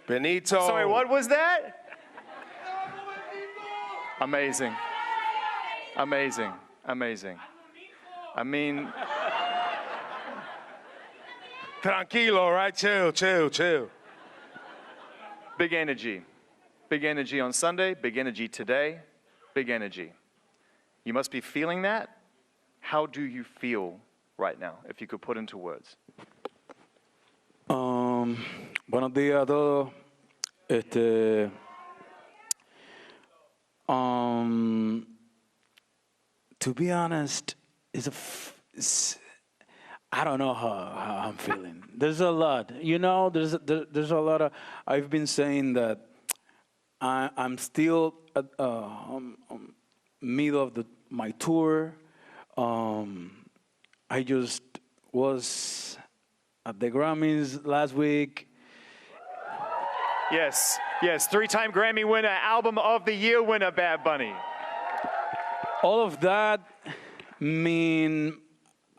Benito. Sorry, what was that? Amazing. Amazing. Amazing. I mean, Tranquilo, right? Chill. big energy. Big energy on Sunday, big energy today, big energy. You must be feeling that. How do you feel right now, if you could put into words? Buenos días a todos. To be honest, I don't know how I'm feeling. There's a lot, there's a lot of, I've been saying that I'm still at middle of my tour. I just was at the Grammys last week. Yes, three-time Grammy winner, Album of the Year winner, Bad Bunny. All of that mean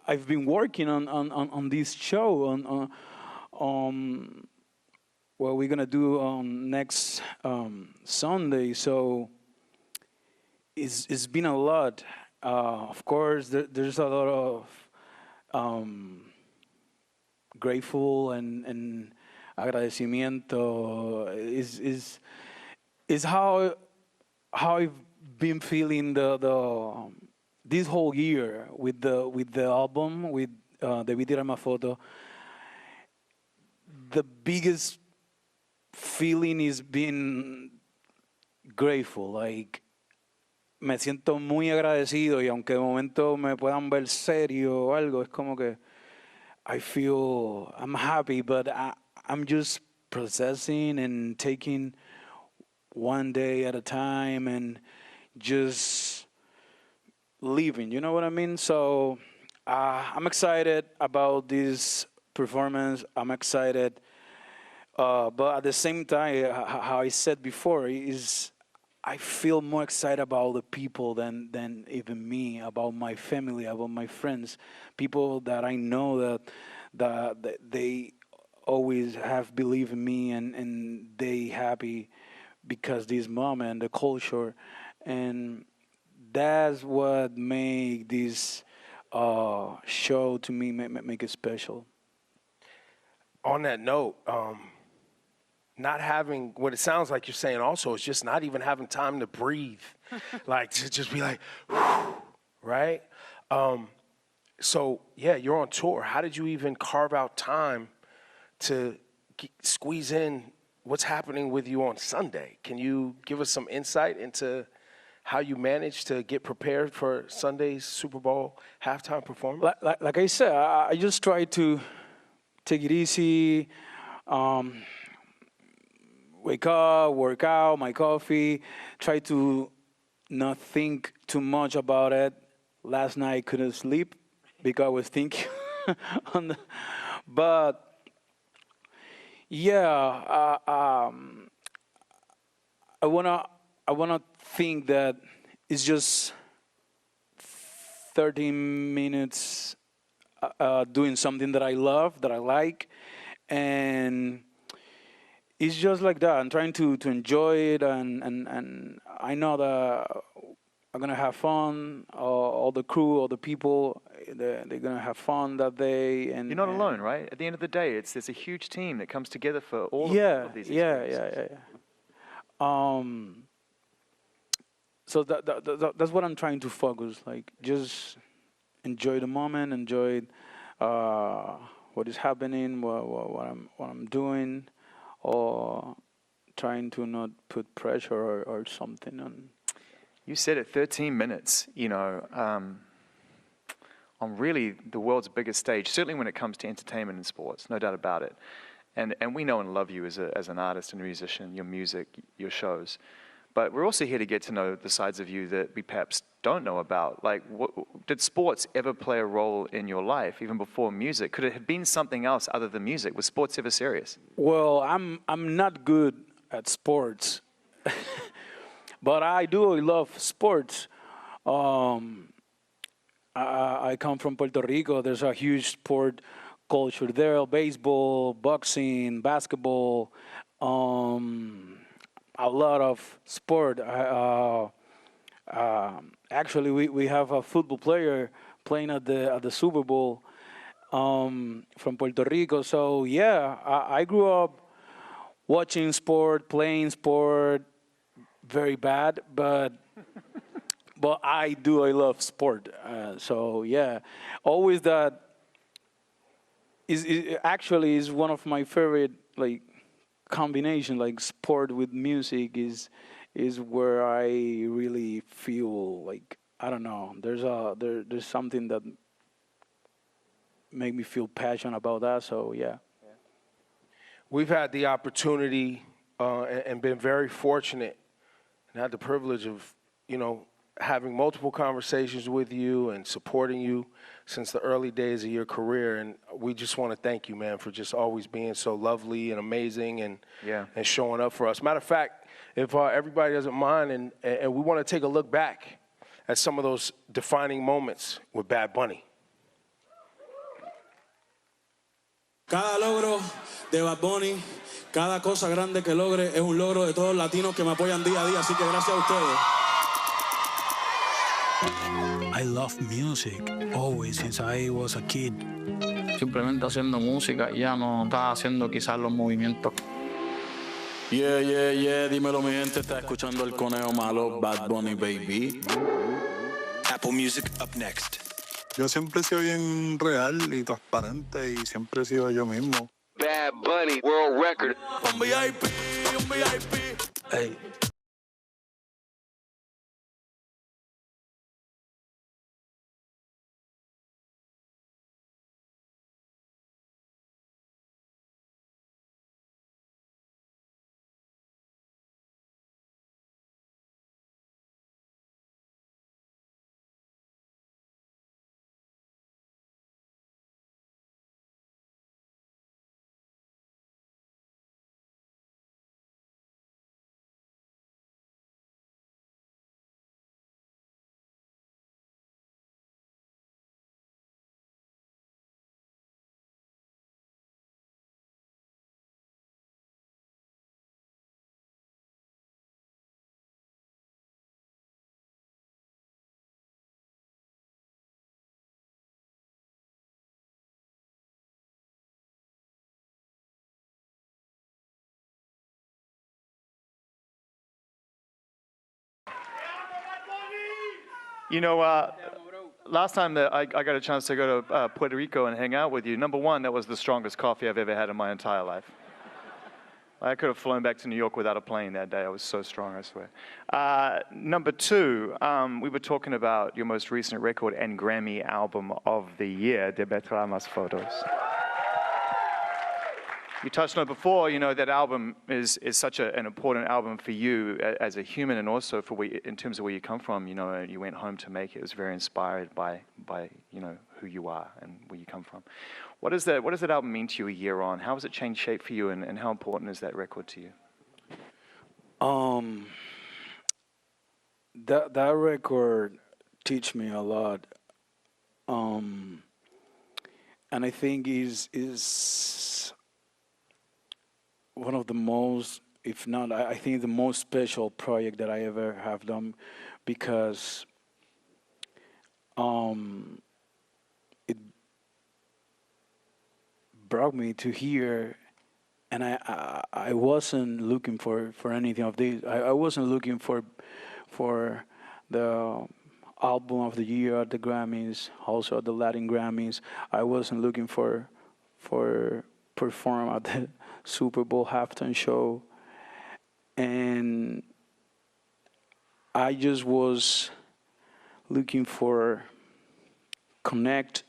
I've been working on this show on what we're gonna do on next Sunday. So it's been a lot. Of course, there's a lot of grateful and agradecimiento. Is how I've been feeling this whole year with the album, with Debí Tirar Más Foto. The biggest feeling is being grateful. Like, me siento muy agradecido, y aunque de momento me puedan ver serio o algo, es como que I'm happy, but I'm just processing and taking one day at a time and just living, you know what I mean? So I'm excited about this performance. I'm excited, but at the same time, how I said before, is I feel more excited about the people than even me, about my family, about my friends, people that I know that they always have believed in me, and they happy because this moment, the culture, and that's what make this show to me make it special. On that note, not having, what it sounds like you're saying also is just not even having time to breathe. Like, to just be like, whew, right? So, yeah, you're on tour. How did you even carve out time to squeeze in what's happening with you on Sunday? Can you give us some insight into how you managed to get prepared for Sunday's Super Bowl halftime performance? Like I said, I just try to take it easy, wake up, work out, my coffee, try to not think too much about it. Last night I couldn't sleep because I was thinking but yeah, I wanna think that it's just 13 minutes doing something that I love, that I like, and it's just like that. I'm trying to enjoy it, and I know that I'm gonna have fun. All the crew, all the people, they're gonna have fun that day. And you're not alone, right? At the end of the day, there's a huge team that comes together for all of these experiences. Yeah. So that's what I'm trying to focus. Like, just enjoy the moment, enjoy what is happening, what I'm doing, or trying to not put pressure or something on. You said it, 13 minutes, on really the world's biggest stage, certainly when it comes to entertainment and sports, no doubt about it. And we know and love you as an artist and a musician, your music, your shows. But we're also here to get to know the sides of you that we perhaps don't know about. Like, did sports ever play a role in your life, even before music? Could it have been something else other than music? Was sports ever serious? Well, I'm not good at sports, but I do love sports. I come from Puerto Rico. There's a huge sport culture there: baseball, boxing, basketball, a lot of sport. Actually, we have a football player playing at the Super Bowl from Puerto Rico. So yeah, I grew up watching sport, playing sport, very bad, but I love sport. So yeah, always that is actually is one of my favorite like combination, like sport with music is where I really feel like, I don't know, there's something that make me feel passionate about that. So yeah. We've had the opportunity and been very fortunate and had the privilege of, having multiple conversations with you and supporting you since the early days of your career. And we just want to thank you, man, for just always being so lovely and amazing and showing up for us. Matter of fact, if everybody doesn't mind, and we want to take a look back at some of those defining moments with Bad Bunny. Cada logro de Bad Bunny, cada cosa grande que logre es un logro de todos los latinos que me apoyan día a día, así que gracias a ustedes. I love music always since I was a kid. Simplemente haciendo música y ya no estaba haciendo quizás los movimientos. Yeah, yeah, yeah, dímelo mi gente, está escuchando el conejo malo, Bad Bunny, baby. Apple Music up next. Yo siempre he sido bien real y transparente y siempre he sido yo mismo. Bad Bunny, world record. Un VIP, un VIP. Hey. Last time that I got a chance to go to Puerto Rico and hang out with you, number one, that was the strongest coffee I've ever had in my entire life. I could have flown back to New York without a plane that day. I was so strong, I swear. Number two, we were talking about your most recent record and Grammy album of the year, De Betramas Fotos. You touched on it before, that album is such an important album for you as a human, and also for in terms of where you come from. You went home to make it. It was very inspired by who you are and where you come from. What does that album mean to you a year on? How has it changed shape for you, and how important is that record to you? That record teach me a lot, and I think is one of the most, if not, I think the most special project that I ever have done, because it brought me to here, and I wasn't looking for anything of this. I wasn't looking for the album of the year at the Grammys, also at the Latin Grammys. I wasn't looking for perform at the Super Bowl halftime show, and I just was looking for connect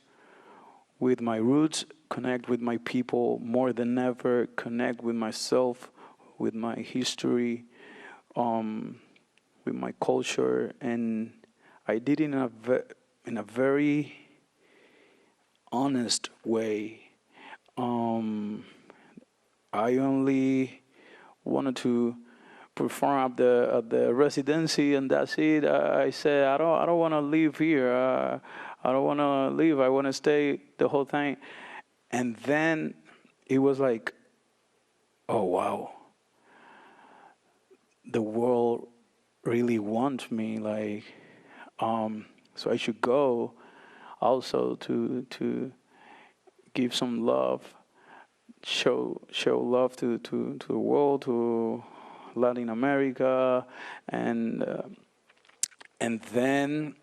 with my roots, connect with my people more than ever, connect with myself, with my history, with my culture, and I did it in a very honest way. I only wanted to perform at the residency, and that's it. I said I don't want to leave here. I don't want to leave. I want to stay the whole time. And then it was like, oh, wow. The world really wants me, like, so I should go also to give some love, show love to the world, to Latin America, and then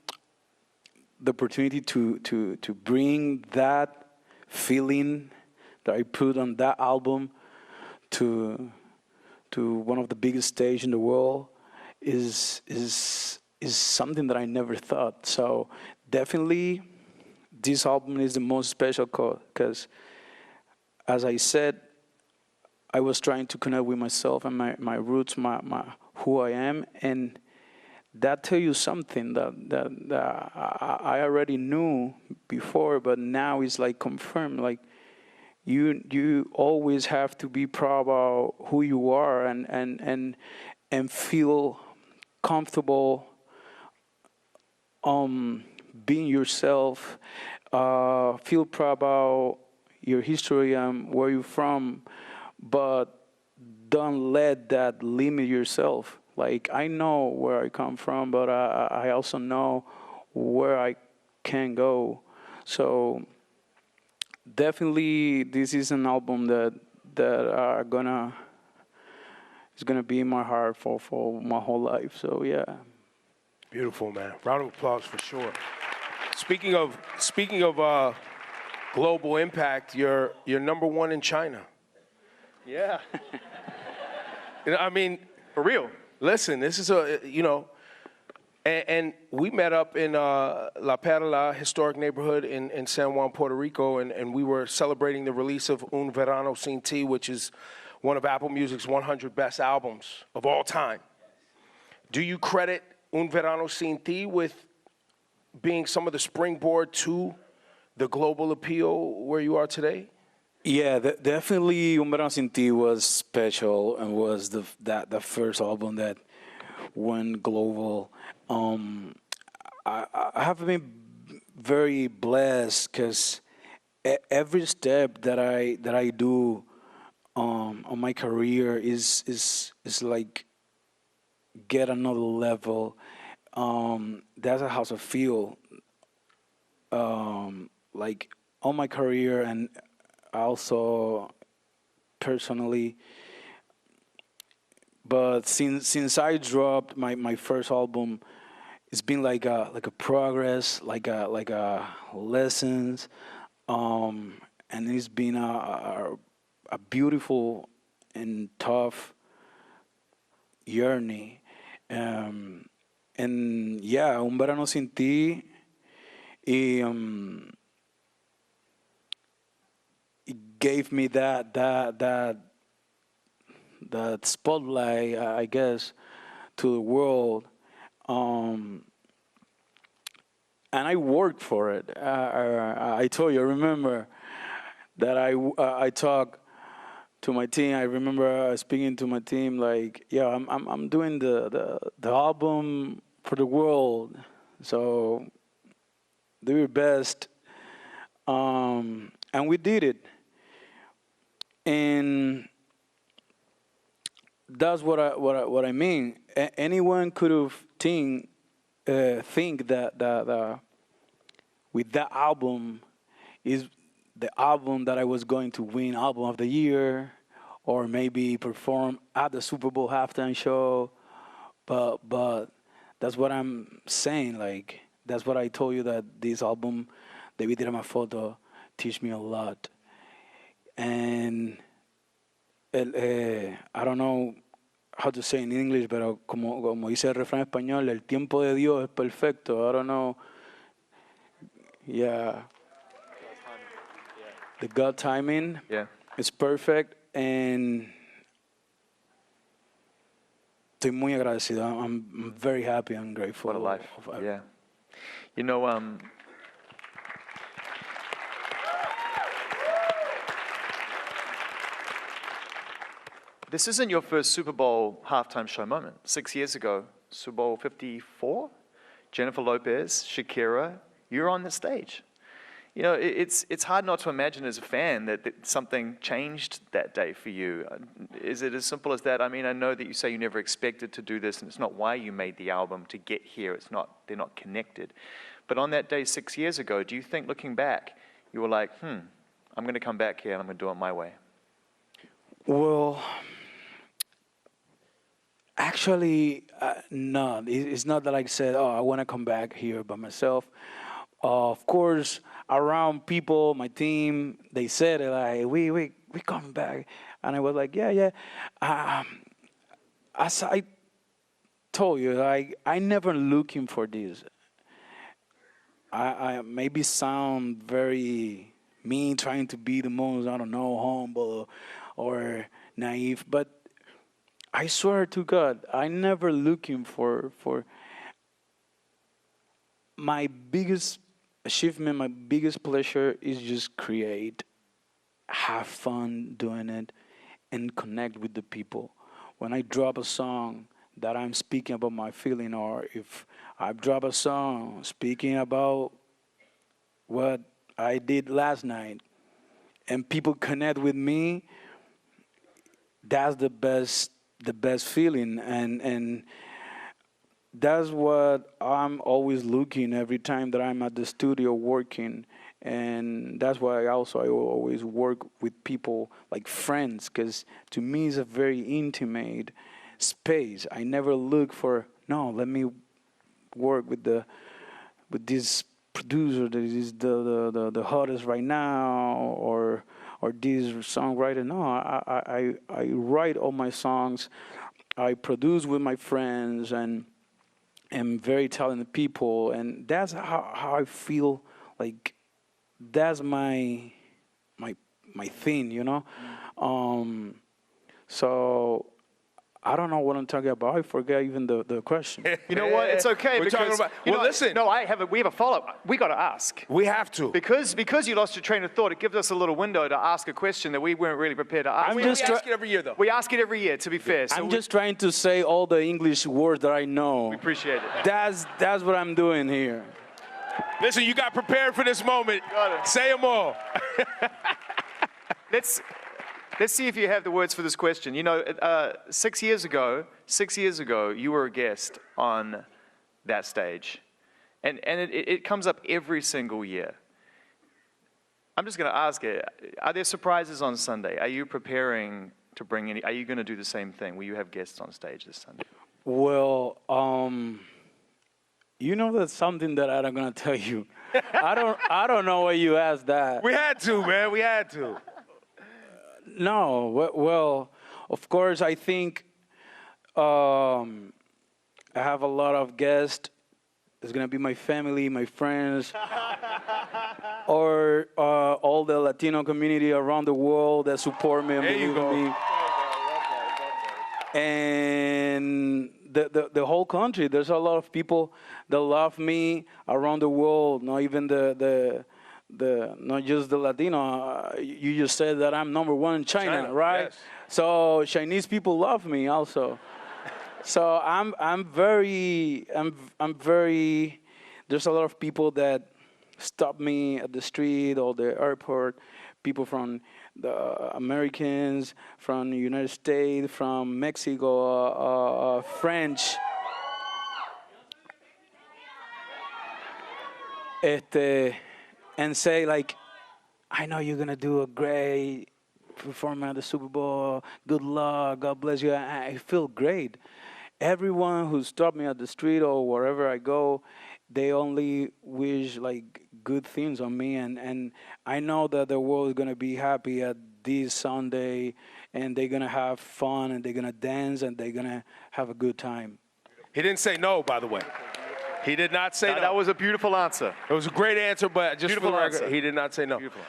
the opportunity to bring that feeling that I put on that album to one of the biggest stage in the world is something that I never thought. So definitely this album is the most special because, as I said, I was trying to connect with myself and my roots, my who I am, and that tell you something that I already knew before, but now it's like confirmed. Like you always have to be proud about who you are and feel comfortable being yourself. Feel proud about your history and where you're from, but don't let that limit yourself. Like, I know where I come from, but I also know where I can go. So definitely this is an album that is gonna be in my heart for my whole life. So yeah. Beautiful, man. Round of applause for sure. Speaking of global impact, you're number one in China. Yeah. I mean, For real. listen, this is and we met up in La Perla historic neighborhood in San Juan, Puerto Rico, and we were celebrating the release of Un Verano Sin Ti, which is one of Apple Music's 100 best albums of all time. Do you credit Un Verano Sin Ti with being some of the springboard to the global appeal where you are today? Yeah, definitely Un Verano Sin Ti was special and was the first album that went global. I have been very blessed because every step that I do on my career is like get another level. That's how I feel. Like on my career and also personally. But since I dropped my first album, it's been like a progress, like a lessons, and it's been a beautiful and tough journey. And yeah, Un Verano Sin Ti, it gave me that spotlight, I guess, to the world. And I worked for it. I told you, I remember that I talked to my team. I remember speaking to my team like, yeah, I'm doing the album for the world. So do your best. And we did it. And that's what I mean. Anyone could have think that with that album is the album that I was going to win album of the year, or maybe perform at the Super Bowl halftime show. But that's what I'm saying. Like that's what I told you, that this album, Debí Tirar Más Foto, teach me a lot. And I don't know how to say in English, pero como dice el refrán español, el tiempo de Dios es perfecto. I don't know. Yeah. The God timing is perfect, and estoy muy agradecido. I'm very happy and grateful. What a life. Yeah. You know, this isn't your first Super Bowl halftime show moment. 6 years ago, Super Bowl 54, Jennifer Lopez, Shakira, you're on the stage. You know, it's hard not to imagine as a fan that something changed that day for you. Is it as simple as that? I mean, I know that you say you never expected to do this, and it's not why you made the album to get here. It's not, they're not connected. But on that day 6 years ago, do you think, looking back, you were like, I'm going to come back here and I'm going to do it my way? Well, actually, no. It's not that I said, oh, I want to come back here by myself. Of course, around people, my team, they said it like, we coming back. And I was like, yeah. As I told you, I never looking for this. I maybe sound very mean, trying to be the most, I don't know, humble or naive, but I swear to God, I never looking for my biggest achievement, my biggest pleasure is just create, have fun doing it, and connect with the people. When I drop a song that I'm speaking about my feeling, or if I drop a song speaking about what I did last night, and people connect with me, that's the best feeling, and that's what I'm always looking every time that I'm at the studio working. And that's why I always work with people like friends, because to me it's a very intimate space. I never look for, no, let me work with this producer that is the hottest right now, or this songwriter. No, I write all my songs. I produce with my friends and very talented people, and that's how I feel like that's my thing, you know. So I don't know what I'm talking about. I forget even the question. You know what? It's okay. We're talking about. Well, listen. No, we have a follow-up. We got to ask. We have to. Because you lost your train of thought, it gives us a little window to ask a question that we weren't really prepared to ask. We ask it every year, though. We ask it every year, to be fair. So I'm just trying to say all the English words that I know. We appreciate it. That's what I'm doing here. Listen, you got prepared for this moment. Say them all. Let's see if you have the words for this question. You know, 6 years ago, you were a guest on that stage. And it comes up every single year. I'm just going to ask it, are there surprises on Sunday? Are you preparing to bring any, are you going to do the same thing? Will you have guests on stage this Sunday? Well, you know that's something that I'm going to tell you. I don't know why you asked that. We had to, man. We had to. No, well, of course, I think I have a lot of guests. It's going to be my family, my friends, or all the Latino community around the world that support me and believe in me. And the whole country, there's a lot of people that love me around the world, not even not just the Latino. You just said that I'm number one in China, right? Yes. So Chinese people love me also. So I'm very. There's a lot of people that stop me at the street or the airport. People from the Americans, from the United States, from Mexico, French. And say like, I know you're gonna do a great performance at the Super Bowl. Good luck. God bless you. I feel great. Everyone who stopped me at the street or wherever I go, they only wish like good things on me, and I know that the world is gonna be happy at this Sunday, and they're gonna have fun, and they're gonna dance, and they're gonna have a good time. He didn't say no, by the way. He did not say no. That was a beautiful answer. It was a great answer, but just Beautiful for the record, answer. he did not say no. Beautiful.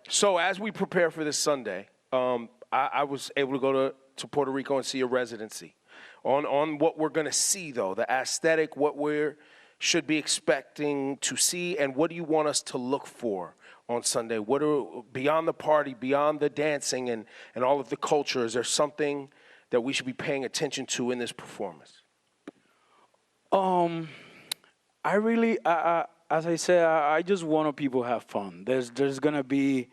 So as we prepare for this Sunday, I was able to go to Puerto Rico and see a residency on what we're going to see, though, the aesthetic, what we should be expecting to see, and what do you want us to look for on Sunday? What are, beyond the party, beyond the dancing and all of the culture, is there something that we should be paying attention to in this performance? I as I said, I just want people to have fun. There's gonna be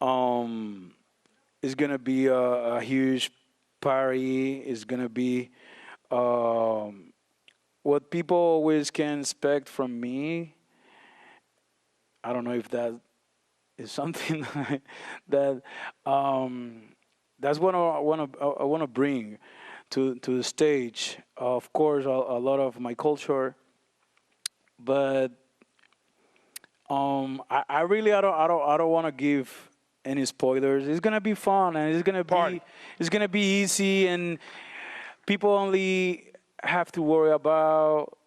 it's gonna be a huge party. It's gonna be what people always can expect from me. I don't know if that is something that that's what I want to bring to the stage. Of course, a lot of my culture, but I really I don't want to give any spoilers. It's gonna be fun and it's gonna be easy, and people only have to worry about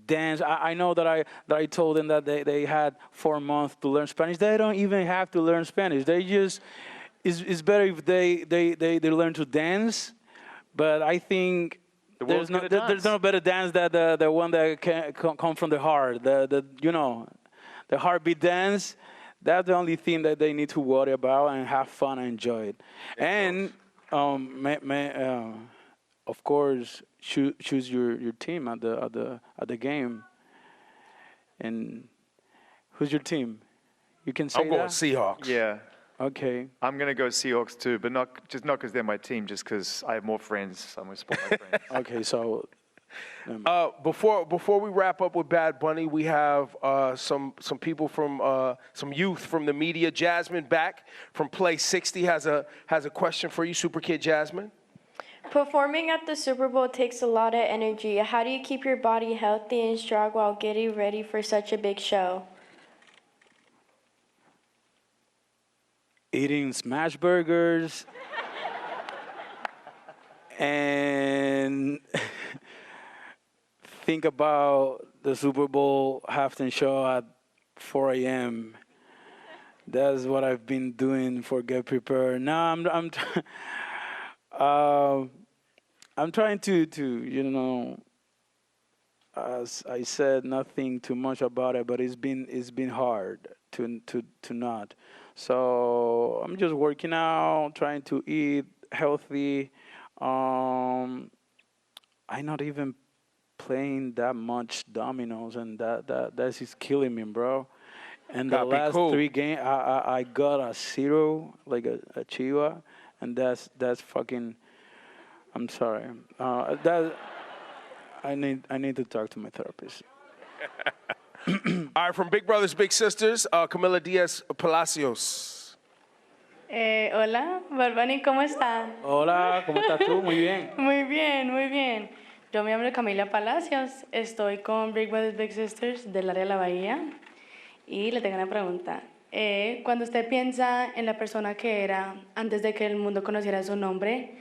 dance. I know that I told them that they had 4 months to learn Spanish. They don't even have to learn Spanish. They just it's better if they learn to dance. But I think there's no better dance than the one that can come from the heart. The heartbeat dance. That's the only thing that they need to worry about and have fun and enjoy it. And of course, choose your team at the game. And who's your team? You can say I'm going that? Seahawks. Yeah. Okay. I'm going to go Seahawks too, but not because they're my team, just because I have more friends. I'm going to support my friends. Okay, so Before we wrap up with Bad Bunny, we have some people from some youth from the media. Jasmine back from Play 60 has a question for you, Super Kid Jasmine. Performing at the Super Bowl takes a lot of energy. How do you keep your body healthy and strong while getting ready for such a big show? eating smash burgers and think about the Super Bowl halftime show at 4 a.m. That's what I've been doing for Get Prepared. Now I'm trying to as I said, nothing too much about it, but it's been hard to not. So I'm just working out, trying to eat healthy. I'm not even playing that much dominoes, and that is killing me, bro. And the last 3 games, I got a 0, like a chiva, and that's fucking. I'm sorry. That I need to talk to my therapist. All right, from Big Brothers Big Sisters, Camila Diaz Palacios. Hola, Barbani, ¿cómo está? Hola, ¿cómo estás tú? Muy bien. Muy bien, muy bien. Yo me llamo Camila Palacios, estoy con Big Brothers Big Sisters del área de la Bahía y le tengo una pregunta. Cuando usted piensa en la persona que era antes de que el mundo conociera su nombre,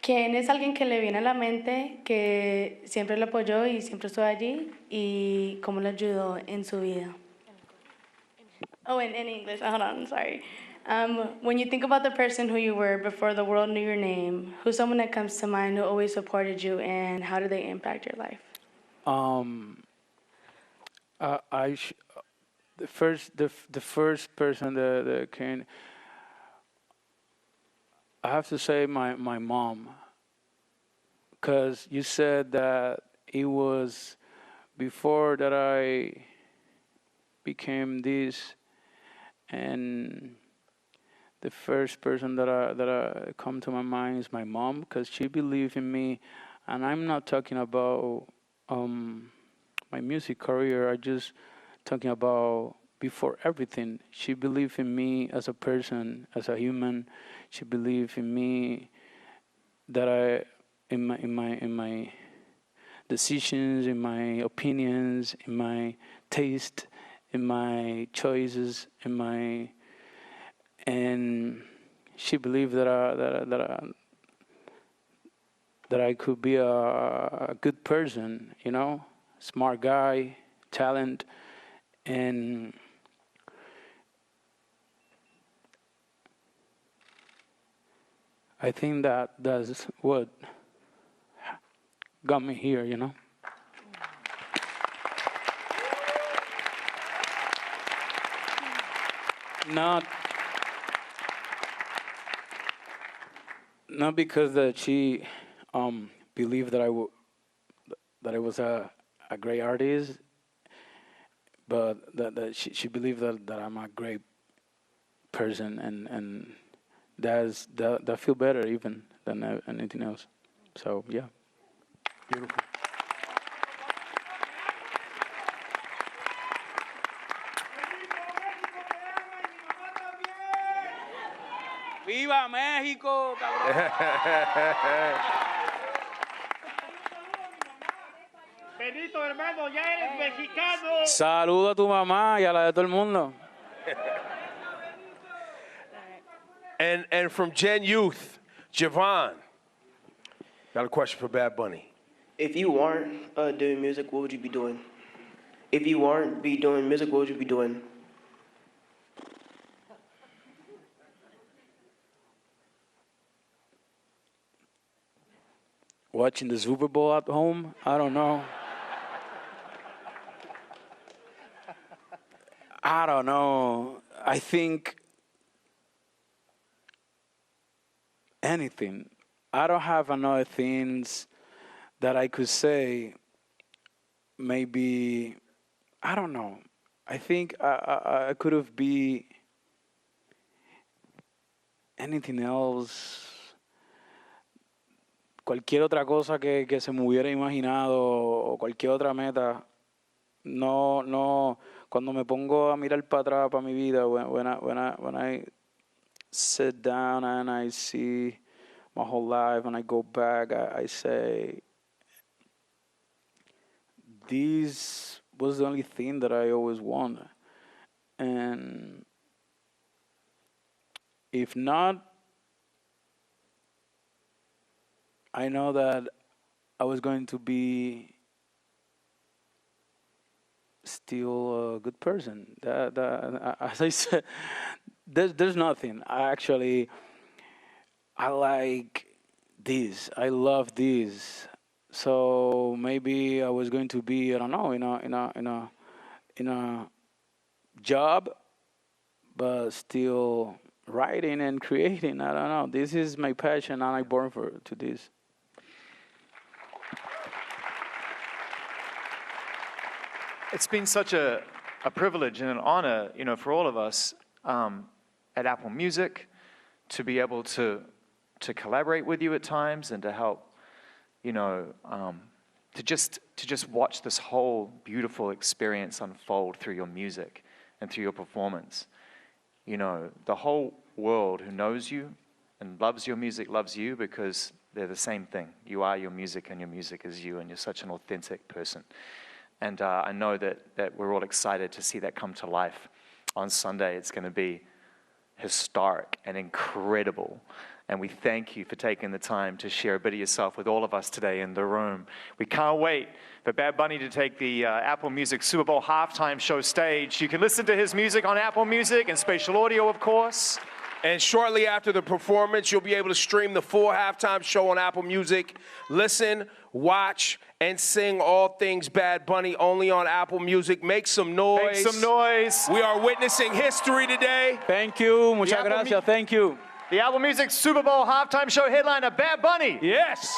¿quién es alguien que le viene a la mente que siempre lo apoyó y siempre estuvo allí y cómo le ayudó en su vida? Oh, in English. Hold on, sorry. When you think about the person who you were before the world knew your name, who's someone that comes to mind who always supported you, and how did they impact your life? The first person that came, I have to say my mom, because you said that it was before that I became this, and the first person that I come to my mind is my mom, because she believed in me, and I'm not talking about my music career. I just talking about before everything. She believed in me as a person, as a human. She believed in me that in my decisions, in my opinions, in my taste, in my choices, and she believed that I could be a good person, smart guy, talent, and I think that's what got me here, Not because that she believed that I was a great artist, but that she believed that I'm a great person, and that feel better even than anything else. So yeah. Beautiful. ¡Viva México, cabrón! Benito, hermano, ya eres mexicano. Saludo a tu mamá y a la de todo el mundo. And from Gen Youth, Javon, got a question for Bad Bunny. If you weren't doing music, what would you be doing? If you weren't doing music, what would you be doing? Watching the Super Bowl at home? I don't know. I don't know. I think anything. I don't have another things that I could say. Maybe, I don't know. I think I could have been anything else. Cualquier otra cosa que se me hubiera imaginado o cualquier otra meta. No. Cuando me pongo a mirar para atrás para mi vida, when I sit down and I see my whole life and I go back, I say, this was the only thing that I always wanted. And if not, I know that I was going to be still a good person. As I said, there's nothing. I like this. I love this. So maybe I was going to be, I don't know, in a job, but still writing and creating. I don't know. This is my passion, and I'm born to this. It's been such a privilege and an honor, for all of us at Apple Music to be able to collaborate with you at times and to help, to just watch this whole beautiful experience unfold through your music and through your performance. The whole world who knows you and loves your music loves you because they're the same thing. You are your music and your music is you, and you're such an authentic person. And I know that we're all excited to see that come to life on Sunday. It's going to be historic and incredible. And we thank you for taking the time to share a bit of yourself with all of us today in the room. We can't wait for Bad Bunny to take the Apple Music Super Bowl halftime show stage. You can listen to his music on Apple Music and Spatial Audio, of course. And shortly after the performance, you'll be able to stream the full halftime show on Apple Music. Listen, watch, and sing all things Bad Bunny only on Apple Music. Make some noise. Make some noise. We are witnessing history today. Thank you. Muchas gracias. Thank you. The Apple Music Super Bowl halftime show headliner, Bad Bunny. Yes.